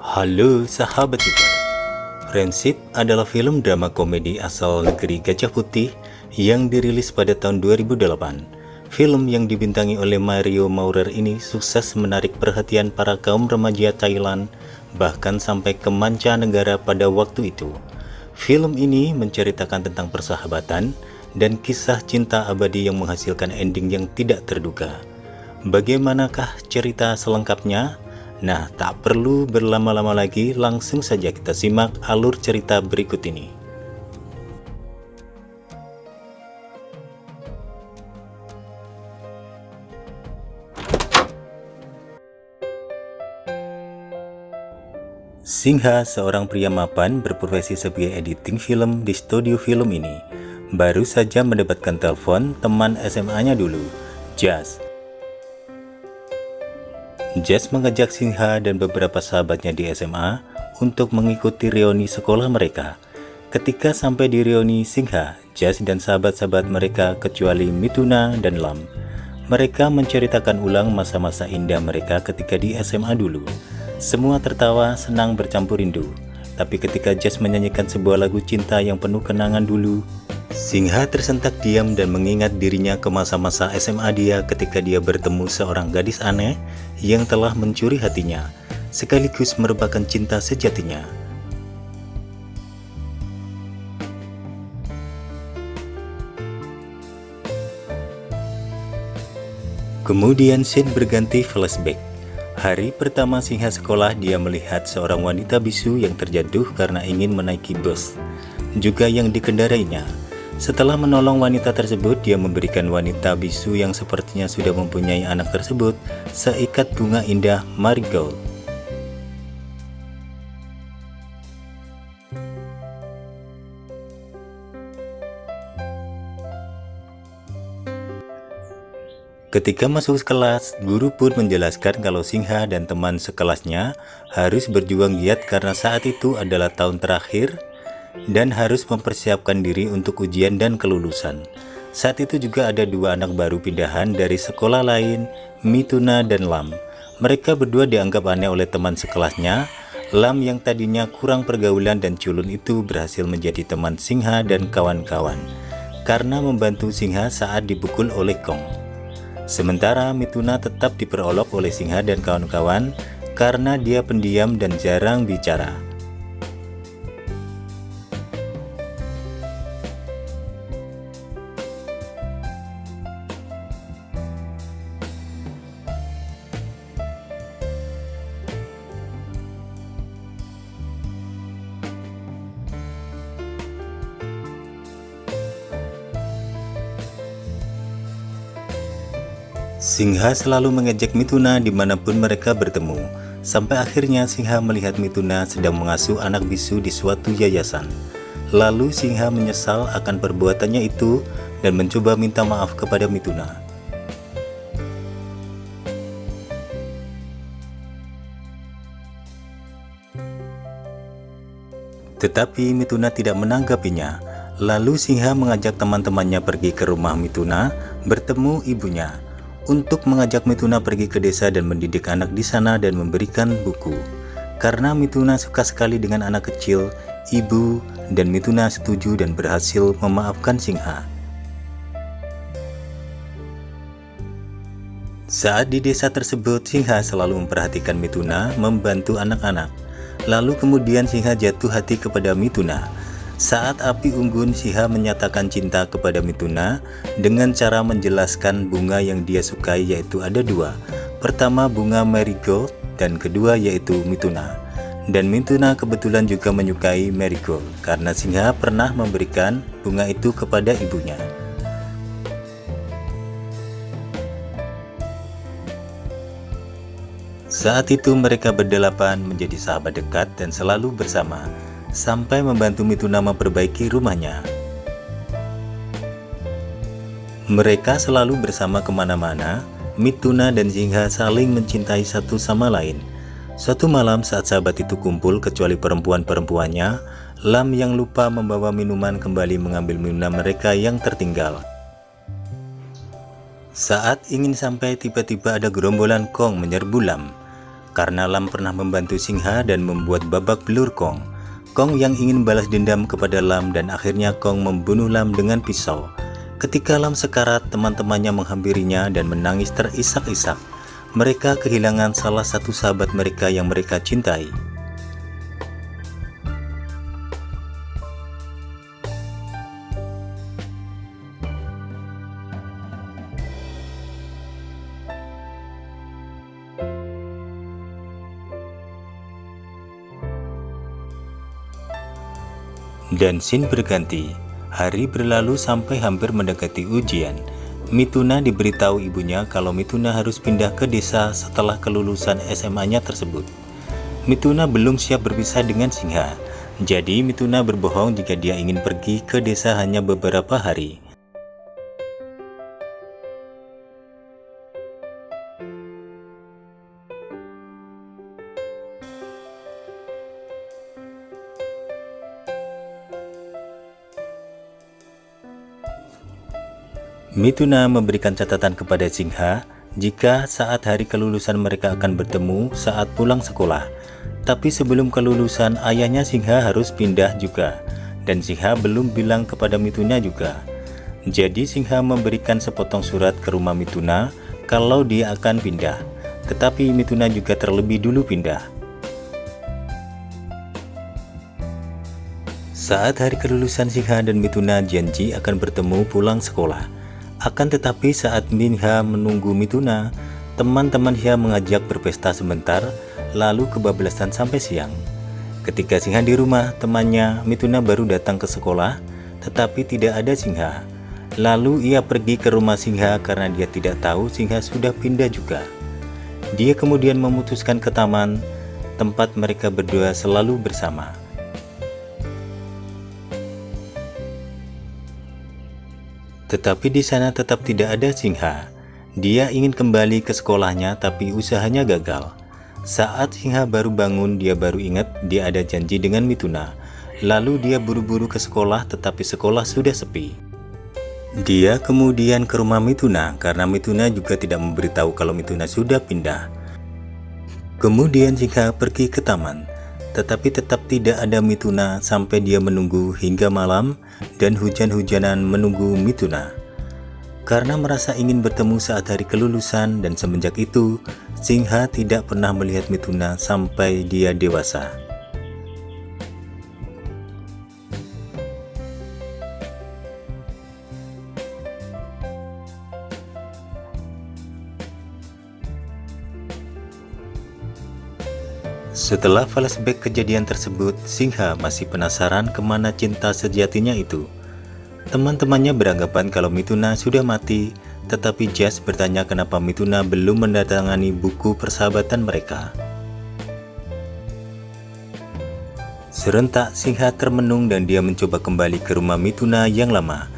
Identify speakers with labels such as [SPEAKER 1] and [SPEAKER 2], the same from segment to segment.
[SPEAKER 1] Halo sahabat Super. Friendship adalah film drama komedi asal negeri Gajah Putih yang dirilis pada tahun 2008. Film yang dibintangi oleh Mario Maurer ini sukses menarik perhatian para kaum remaja Thailand, bahkan sampai ke mancanegara pada waktu itu. Film ini menceritakan tentang persahabatan dan kisah cinta abadi yang menghasilkan ending yang tidak terduga. Bagaimanakah cerita selengkapnya? Nah, tak perlu berlama-lama lagi, langsung saja kita simak alur cerita berikut ini. Singha, seorang pria mapan berprofesi sebagai editing film di studio film ini, baru saja mendapatkan telepon teman SMA-nya dulu, Jas. Jas mengajak Singha dan beberapa sahabatnya di SMA untuk mengikuti reuni sekolah mereka. Ketika sampai di reuni Singha, Jas dan sahabat-sahabat mereka kecuali Mituna dan Lam, mereka menceritakan ulang masa-masa indah mereka ketika di SMA dulu. Semua tertawa, senang bercampur rindu. Tapi ketika Jas menyanyikan sebuah lagu cinta yang penuh kenangan dulu, Singha tersentak diam dan mengingat dirinya ke masa-masa SMA dia ketika dia bertemu seorang gadis aneh yang telah mencuri hatinya, sekaligus merupakan cinta sejatinya. Kemudian scene berganti flashback. Hari pertama Singha sekolah, dia melihat seorang wanita bisu yang terjatuh karena ingin menaiki bus, juga yang dikendarainya. Setelah menolong wanita tersebut, dia memberikan wanita bisu yang sepertinya sudah mempunyai anak tersebut seikat bunga indah marigold. Ketika masuk kelas, guru pun menjelaskan kalau Singha dan teman sekelasnya harus berjuang giat karena saat itu adalah tahun terakhir dan harus mempersiapkan diri untuk ujian dan kelulusan. Saat itu juga ada dua anak baru pindahan dari sekolah lain, Mituna dan Lam. Mereka berdua dianggap aneh oleh teman sekelasnya. Lam yang tadinya kurang pergaulan dan culun itu berhasil menjadi teman Singha dan kawan-kawan karena membantu Singha saat dipukul oleh Kong. Sementara Mituna tetap diperolok oleh Singha dan kawan-kawan karena dia pendiam dan jarang bicara. Singha selalu mengejek Mituna dimanapun mereka bertemu, sampai akhirnya Singha melihat Mituna sedang mengasuh anak bisu di suatu yayasan. Lalu Singha menyesal akan perbuatannya itu dan mencoba minta maaf kepada Mituna. Tetapi Mituna tidak menanggapinya. Lalu Singha mengajak teman-temannya pergi ke rumah Mituna bertemu ibunya, untuk mengajak Mituna pergi ke desa dan mendidik anak di sana dan memberikan buku. Karena Mituna suka sekali dengan anak kecil, ibu dan Mituna setuju dan berhasil memaafkan Singha. Saat di desa tersebut, Singha selalu memperhatikan Mituna, membantu anak-anak. Lalu kemudian Singha jatuh hati kepada Mituna. Saat api unggun, Singha menyatakan cinta kepada Mituna dengan cara menjelaskan bunga yang dia sukai, yaitu ada dua. Pertama bunga marigold dan kedua yaitu Mituna. Dan Mituna kebetulan juga menyukai marigold karena Singha pernah memberikan bunga itu kepada ibunya. Saat itu mereka berdelapan menjadi sahabat dekat dan selalu bersama, sampai membantu Mituna memperbaiki rumahnya. Mereka selalu bersama kemana-mana. Mituna dan Singha saling mencintai satu sama lain. Suatu malam saat sahabat itu kumpul kecuali perempuan-perempuannya, Lam yang lupa membawa minuman kembali mengambil minuman mereka yang tertinggal. Saat ingin sampai, tiba-tiba ada gerombolan Kong menyerbu Lam. karena Lam pernah membantu Singha dan membuat babak belur Kong. Kong yang ingin balas dendam kepada Lam dan akhirnya Kong membunuh Lam dengan pisau. Ketika Lam sekarat, teman-temannya menghampirinya dan menangis terisak-isak. Mereka kehilangan salah satu sahabat mereka yang mereka cintai. Dan scene berganti. Hari berlalu sampai hampir mendekati ujian. Mituna diberitahu ibunya kalau Mituna harus pindah ke desa setelah kelulusan SMA-nya tersebut. Mituna belum siap berpisah dengan Singha. Jadi Mituna berbohong jika dia ingin pergi ke desa hanya beberapa hari. Mituna memberikan catatan kepada Singha jika saat hari kelulusan mereka akan bertemu saat pulang sekolah. Tapi sebelum kelulusan, ayahnya Singha harus pindah juga, dan Singha belum bilang kepada Mituna juga. Jadi Singha memberikan sepotong surat ke rumah Mituna kalau dia akan pindah, tetapi Mituna juga terlebih dulu pindah. Saat hari kelulusan, Singha dan Mituna janji akan bertemu pulang sekolah. Akan tetapi saat Minha menunggu Mituna, teman-teman Hia mengajak berpesta sebentar, lalu kebablasan sampai siang. Ketika Singha di rumah, temannya Mituna baru datang ke sekolah, tetapi tidak ada Singha. Lalu ia pergi ke rumah Singha karena dia tidak tahu Singha sudah pindah juga. Dia kemudian memutuskan ke taman, tempat mereka berdua selalu bersama. Tetapi di sana tetap tidak ada Singha. Dia ingin kembali ke sekolahnya tapi usahanya gagal. Saat Singha baru bangun, dia baru ingat dia ada janji dengan Mituna. Lalu dia buru-buru ke sekolah tetapi sekolah sudah sepi. Dia kemudian ke rumah Mituna karena Mituna juga tidak memberitahu kalau Mituna sudah pindah. Kemudian Singha pergi ke taman. Tetapi tetap tidak ada Mituna sampai dia menunggu hingga malam dan hujan-hujanan menunggu Mituna. Karena merasa ingin bertemu saat hari kelulusan dan semenjak itu, Singha tidak pernah melihat Mituna sampai dia dewasa. Setelah flashback kejadian tersebut, Singha masih penasaran kemana cinta sejatinya itu. Teman-temannya beranggapan kalau Mituna sudah mati, tetapi Jas bertanya kenapa Mituna belum mendatangani buku persahabatan mereka. Serentak Singha termenung dan dia mencoba kembali ke rumah Mituna yang lama.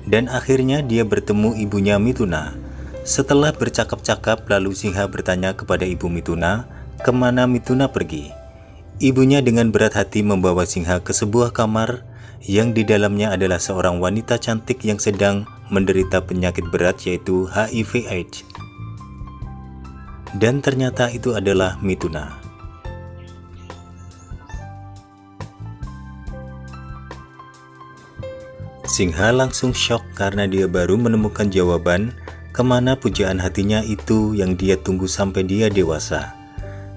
[SPEAKER 1] Dan akhirnya dia bertemu ibunya Mituna. Setelah bercakap-cakap, lalu Singha bertanya kepada ibu Mituna, kemana Mituna pergi. Ibunya dengan berat hati membawa Singha ke sebuah kamar yang di dalamnya adalah seorang wanita cantik yang sedang menderita penyakit berat yaitu HIV/AIDS. Dan ternyata itu adalah Mituna. Singha langsung syok karena dia baru menemukan jawaban kemana pujaan hatinya itu yang dia tunggu sampai dia dewasa.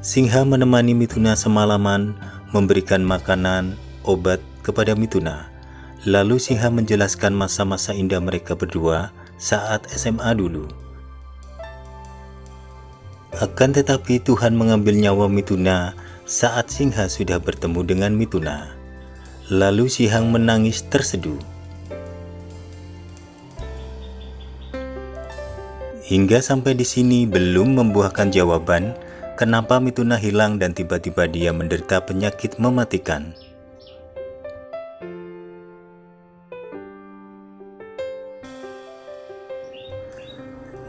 [SPEAKER 1] Singha menemani Mituna semalaman, memberikan makanan, obat kepada Mituna. Lalu Singha menjelaskan masa-masa indah mereka berdua saat SMA dulu. Akan tetapi Tuhan mengambil nyawa Mituna saat Singha sudah bertemu dengan Mituna. Lalu Sihang menangis terseduh. Hingga sampai di sini belum membuahkan jawaban kenapa Mituna hilang dan tiba-tiba dia menderita penyakit mematikan.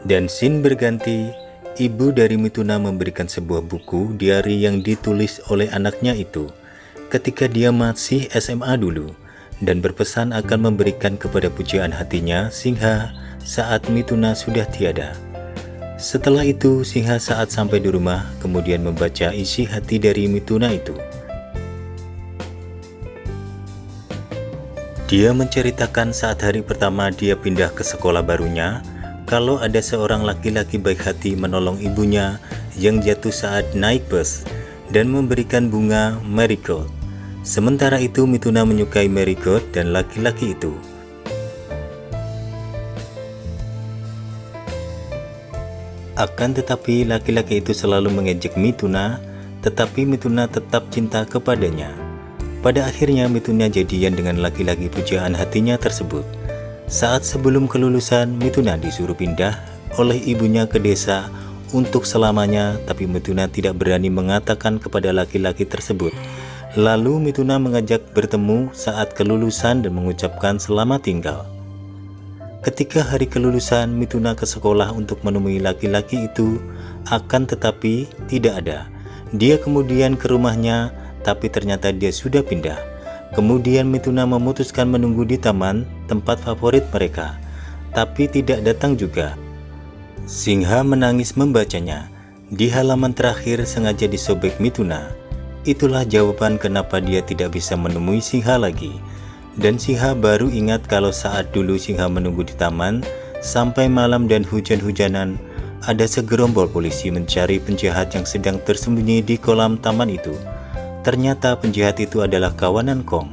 [SPEAKER 1] Dan scene berganti, ibu dari Mituna memberikan sebuah buku diari yang ditulis oleh anaknya itu ketika dia masih SMA dulu dan berpesan akan memberikan kepada pujaan hatinya Singha saat Mituna sudah tiada. Setelah itu, Singha saat sampai di rumah kemudian membaca isi hati dari Mithuna itu. Dia menceritakan saat hari pertama dia pindah ke sekolah barunya, kalau ada seorang laki-laki baik hati menolong ibunya yang jatuh saat naik bus dan memberikan bunga marigold. Sementara itu Mithuna menyukai marigold dan laki-laki itu. Akan tetapi laki-laki itu selalu mengejek Mithuna, tetapi Mithuna tetap cinta kepadanya. Pada akhirnya Mithuna jadian dengan laki-laki pujaan hatinya tersebut. Saat sebelum kelulusan, Mithuna disuruh pindah oleh ibunya ke desa untuk selamanya, tapi Mithuna tidak berani mengatakan kepada laki-laki tersebut. Lalu Mithuna mengajak bertemu saat kelulusan dan mengucapkan selamat tinggal. Ketika hari kelulusan, Mithuna ke sekolah untuk menemui laki-laki itu, akan tetapi tidak ada. Dia kemudian ke rumahnya, tapi ternyata dia sudah pindah. Kemudian Mithuna memutuskan menunggu di taman, tempat favorit mereka, tapi tidak datang juga. Singha menangis membacanya. Di halaman terakhir sengaja disobek Mithuna. Itulah jawaban kenapa dia tidak bisa menemui Singha lagi. Dan Singha baru ingat kalau saat dulu Singha menunggu di taman sampai malam dan hujan-hujanan, ada segerombol polisi mencari penjahat yang sedang tersembunyi di kolam taman itu. Ternyata penjahat itu adalah kawanan Kong.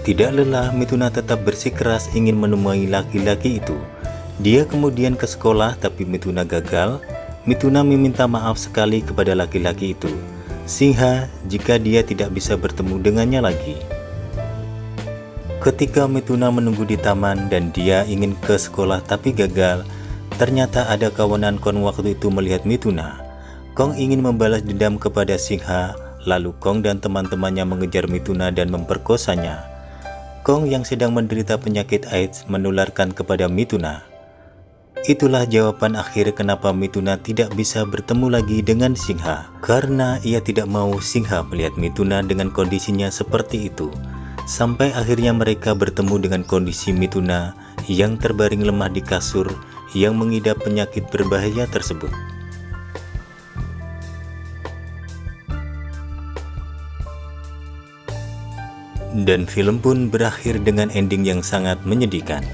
[SPEAKER 1] Tidak lelah, Mithuna tetap bersikeras ingin menemui laki-laki itu. Dia kemudian ke sekolah, tapi Mithuna gagal. Mithuna meminta maaf sekali kepada laki-laki itu. Singha jika dia tidak bisa bertemu dengannya lagi. Ketika Mithuna menunggu di taman dan dia ingin ke sekolah tapi gagal, ternyata ada kawanan Kong waktu itu melihat Mithuna. Kong ingin membalas dendam kepada Singha, lalu Kong dan teman-temannya mengejar Mithuna dan memperkosanya. Kong yang sedang menderita penyakit AIDS menularkan kepada Mithuna. Itulah jawaban akhir kenapa Mithuna tidak bisa bertemu lagi dengan Singha, karena ia tidak mau Singha melihat Mithuna dengan kondisinya seperti itu. Sampai akhirnya mereka bertemu dengan kondisi Mithuna yang terbaring lemah di kasur yang mengidap penyakit berbahaya tersebut. Dan film pun berakhir dengan ending yang sangat menyedihkan.